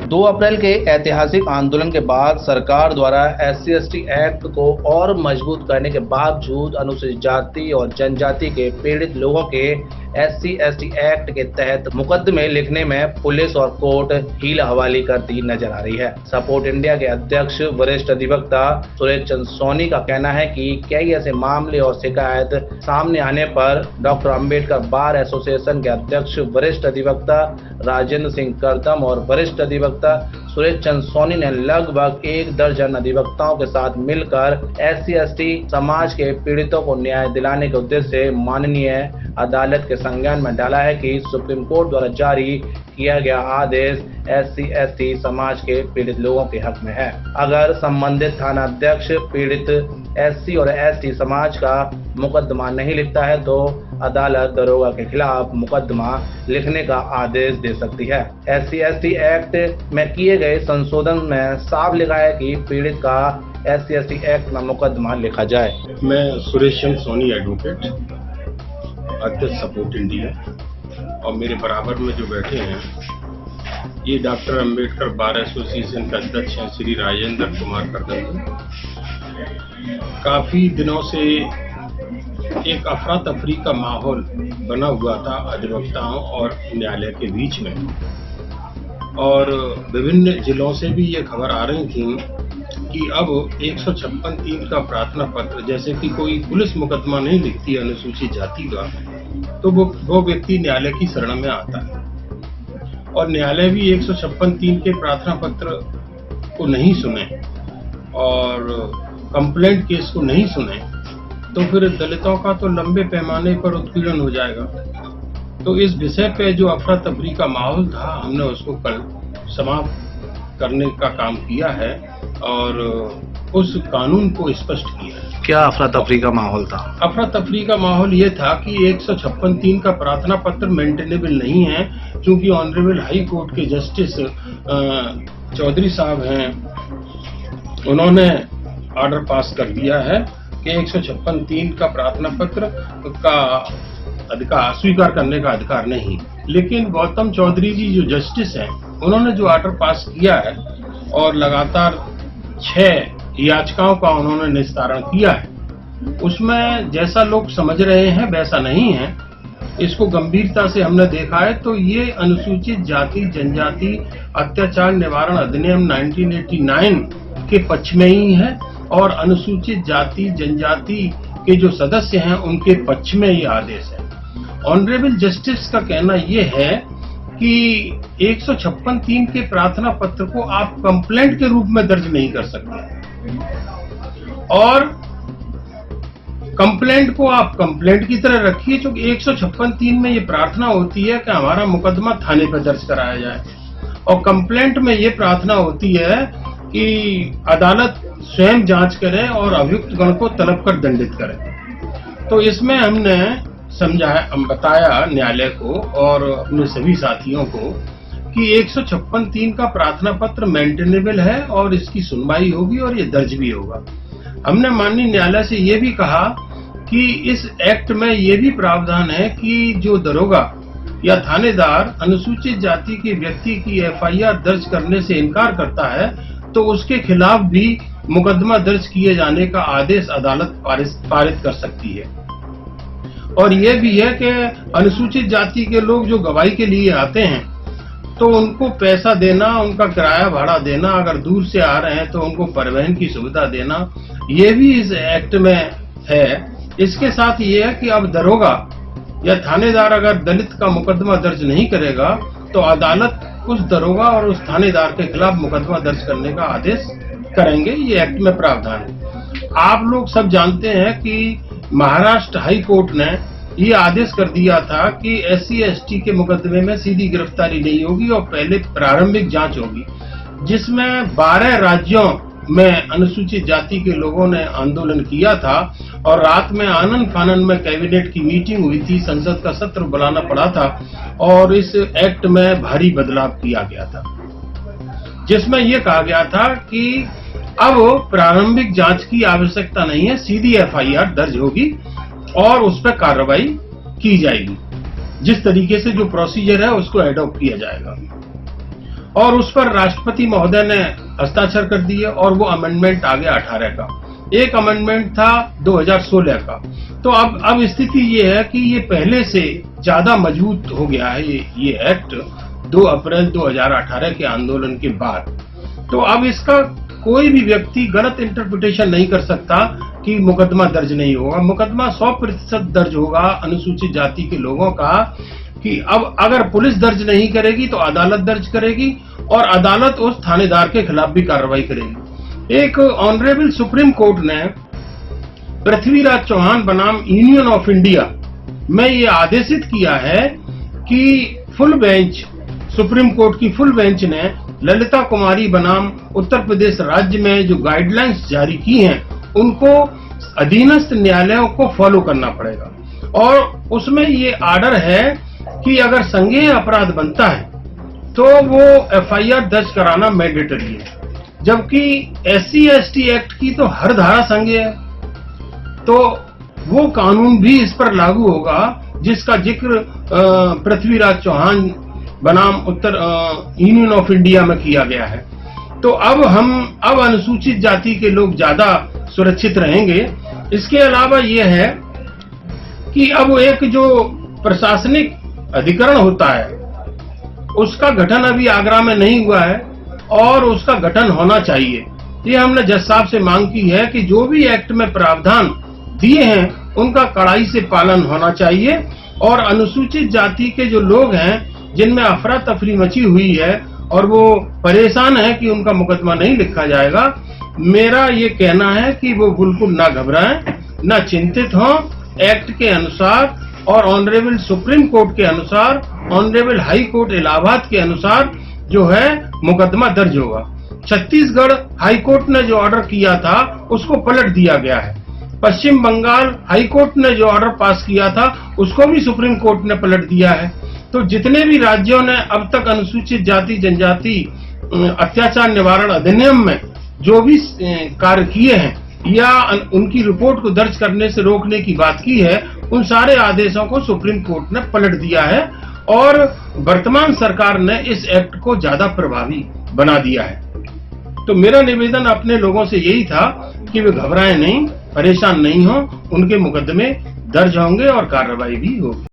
2 अप्रैल के ऐतिहासिक आंदोलन के बाद सरकार द्वारा SC/ST एक्ट को और मजबूत करने के बावजूद अनुसूचित जाति और जनजाति के पीड़ित लोगों के SC/ST एक्ट के तहत मुकदमे लिखने में पुलिस और कोर्ट हीला हवाली करती नजर आ रही है। सपोर्ट इंडिया के अध्यक्ष वरिष्ठ अधिवक्ता सुरेश चंद्र सोनी का कहना है कि कई ऐसे मामले और शिकायत सामने आने पर डॉक्टर अंबेडकर बार एसोसिएशन के अध्यक्ष वरिष्ठ अधिवक्ता राजेंद्र सिंह करदम और वरिष्ठ अधिवक्ता सुरेश चंद्र सोनी ने लगभग 1 दर्जन अधिवक्ताओं के साथ मिलकर SC/ST समाज के पीड़ितों को न्याय दिलाने के उद्देश्य से माननीय अदालत के संज्ञान में डाला है कि सुप्रीम कोर्ट द्वारा जारी किया गया आदेश SC/ST समाज के पीड़ित लोगों के हक में है। अगर संबंधित थाना अध्यक्ष पीड़ित SC और ST समाज का मुकदमा नहीं लिखता है तो अदालत दरोगा के खिलाफ मुकदमा लिखने का आदेश दे सकती है। SC/ST एक्ट में किए गए संशोधन में साफ लिखा है कि पीड़ित का SC/ST एक्ट में मुकदमा लिखा जाए। मैं सुरेश चंद्र सोनी एडवोकेट, अध्यक्ष सपोर्ट इंडिया, और मेरे बराबर में जो बैठे हैं ये डॉक्टर अंबेडकर बार एसोसिएशन के अध्यक्ष हैं श्री राजेंद्र कुमार करदम। काफी दिनों से एक अफरा तफरी का माहौल बना हुआ था अधिवक्ताओं और न्यायालय के बीच में, और विभिन्न जिलों से भी ये खबर आ रही थी कि अब 156(3) का प्रार्थना पत्र, जैसे कि कोई पुलिस मुकदमा नहीं लिखती अनुसूचित जाति का, तो वो व्यक्ति न्यायालय की शरण में आता है, और न्यायालय भी 156(3) के प्रार्थना पत्र को नहीं सुने और कंप्लेंट केस को नहीं सुने तो फिर दलितों का तो लंबे पैमाने पर उत्पीड़न हो जाएगा। तो इस विषय पे जो अफरा तफरी का माहौल था, हमने उसको कल समाप्त करने का काम किया है और उस कानून को स्पष्ट किया है। क्या अफरा तफरी का माहौल था? अफरा तफरी का माहौल ये था कि 156(3) का प्रार्थना पत्र मेंटेनेबल नहीं है, क्योंकि ऑनरेबल हाई कोर्ट के जस्टिस चौधरी साहब हैं, उन्होंने ऑर्डर पास कर दिया है कि 156(3) का प्रार्थना पत्र का अधिकार स्वीकार करने का अधिकार नहीं। लेकिन गौतम चौधरी जी जो जस्टिस हैं, उन्होंने जो ऑर्डर पास किया है और लगातार 6 याचिकाओं का उन्होंने निस्तारण किया है, उसमें जैसा लोग समझ रहे हैं वैसा नहीं है। इसको गंभीरता से हमने देखा है तो ये अनुसूचित जाति जनजाति अत्याचार निवारण अधिनियम 1989 के पक्ष में ही है, और अनुसूचित जाति जनजाति के जो सदस्य हैं उनके पक्ष में ये आदेश है। ऑनरेबल जस्टिस का कहना ये है कि 156(3) के प्रार्थना पत्र को आप कंप्लेंट के रूप में दर्ज नहीं कर सकते, और कंप्लेंट को आप कंप्लेंट की तरह रखिए, क्योंकि 156(3) में ये प्रार्थना होती है कि हमारा मुकदमा थाने पर दर्ज कराया जाए, और कंप्लेंट में ये प्रार्थना होती है कि अदालत स्वयं जांच करे और अभियुक्त गण को तलब कर दंडित करे। तो इसमें हमने बताया न्यायालय को और अपने सभी साथियों को कि 156(3) का प्रार्थना पत्र मेंटेनेबल है और इसकी सुनवाई होगी और ये दर्ज भी होगा। हमने माननीय न्यायालय से ये भी कहा कि इस एक्ट में ये भी प्रावधान है कि जो दरोगा या थानेदार अनुसूचित जाति के व्यक्ति की FIR दर्ज करने से इनकार करता है तो उसके खिलाफ भी मुकदमा दर्ज किए जाने का आदेश अदालत पारित कर सकती है। और यह भी है कि अनुसूचित जाति के लोग जो गवाही के लिए आते हैं तो उनको पैसा देना, उनका किराया भाड़ा देना, अगर दूर से आ रहे हैं तो उनको परिवहन की सुविधा देना, ये भी इस एक्ट में है। इसके साथ ये है कि अब दरोगा या थानेदार अगर दलित का मुकदमा दर्ज नहीं करेगा तो अदालत उस दरोगा और उस थानेदार के खिलाफ मुकदमा दर्ज करने का आदेश करेंगे। ये एक्ट में प्रावधान है। आप लोग सब जानते हैं कि महाराष्ट्र हाई कोर्ट ने ये आदेश कर दिया था कि SC/ST के मुकदमे में सीधी गिरफ्तारी नहीं होगी और पहले प्रारंभिक जांच होगी, जिसमें 12 राज्यों में अनुसूचित जाति के लोगों ने आंदोलन किया था और रात में आनन फानन में कैबिनेट की मीटिंग हुई थी, संसद का सत्र बुलाना पड़ा था और इस एक्ट में भारी बदलाव किया गया था, जिसमें यह कहा गया था कि अब प्रारंभिक जांच की आवश्यकता नहीं है, सीधी FIR दर्ज होगी और उस पर कार्रवाई की जाएगी। जिस तरीके से जो प्रोसीजर है उसको एडॉप्ट किया जाएगा। और उस पर राष्ट्रपति महोदय ने हस्ताक्षर कर दिए और वो अमेंडमेंट आ गया 18 का। एक अमेंडमेंट था 2016 का। तो अब स्थिति ये है कि ये पहले से ज्यादा मजबूत हो गया है ये एक्ट 2 अप्रैल 2018 के आंदोलन के बाद। तो अब इसका कोई भी व्यक्ति गलत इंटरप्रिटेशन नहीं कर सकता कि मुकदमा दर्ज नहीं होगा। मुकदमा 100% दर्ज होगा अनुसूचित जाति के लोगों का, कि अब अगर पुलिस दर्ज नहीं करेगी तो अदालत दर्ज करेगी और अदालत उस थानेदार के खिलाफ भी कार्रवाई करेगी। एक ऑनरेबल सुप्रीम कोर्ट ने पृथ्वीराज चौहान बनाम यूनियन ऑफ इंडिया में ये आदेशित किया है कि फुल बेंच, सुप्रीम कोर्ट की फुल बेंच ने ललिता कुमारी बनाम उत्तर प्रदेश राज्य में जो गाइडलाइंस जारी की हैं उनको अधीनस्थ न्यायालयों को फॉलो करना पड़ेगा। और उसमें ये आर्डर है कि अगर संज्ञेय अपराध बनता है तो वो एफआईआर दर्ज कराना मैंडेटरी है, जबकि SC/ST एक्ट की तो हर धारा संज्ञेय है। तो वो कानून भी इस पर लागू होगा जिसका जिक्र पृथ्वीराज चौहान बनाम उत्तर यूनियन ऑफ इंडिया में किया गया है। तो अब अनुसूचित जाति के लोग ज्यादा सुरक्षित रहेंगे। इसके अलावा ये है कि अब एक जो प्रशासनिक अधिकरण होता है उसका गठन अभी आगरा में नहीं हुआ है और उसका गठन होना चाहिए। ये हमने जज साहब से मांग की है कि जो भी एक्ट में प्रावधान दिए हैं उनका कड़ाई से पालन होना चाहिए और अनुसूचित जाति के जो लोग हैं जिनमें अफरा तफरी मची हुई है और वो परेशान है कि उनका मुकदमा नहीं लिखा जाएगा, मेरा ये कहना है कि वो बिल्कुल ना घबराएं, ना चिंतित हों। एक्ट के अनुसार और ऑनरेबल सुप्रीम कोर्ट के अनुसार, ऑनरेबल हाई कोर्ट इलाहाबाद के अनुसार जो है मुकदमा दर्ज होगा। छत्तीसगढ़ हाई कोर्ट ने जो ऑर्डर किया था उसको पलट दिया गया है। पश्चिम बंगाल हाई कोर्ट ने जो ऑर्डर पास किया था उसको भी सुप्रीम कोर्ट ने पलट दिया है। तो जितने भी राज्यों ने अब तक अनुसूचित जाति जनजाति अत्याचार निवारण अधिनियम में जो भी कार्य किए हैं या उनकी रिपोर्ट को दर्ज करने से रोकने की बात की है, उन सारे आदेशों को सुप्रीम कोर्ट ने पलट दिया है और वर्तमान सरकार ने इस एक्ट को ज्यादा प्रभावी बना दिया है। तो मेरा निवेदन अपने लोगों से यही था कि वे घबराएं नहीं, परेशान नहीं हो, उनके मुकदमे दर्ज होंगे और कार्रवाई भी होगी।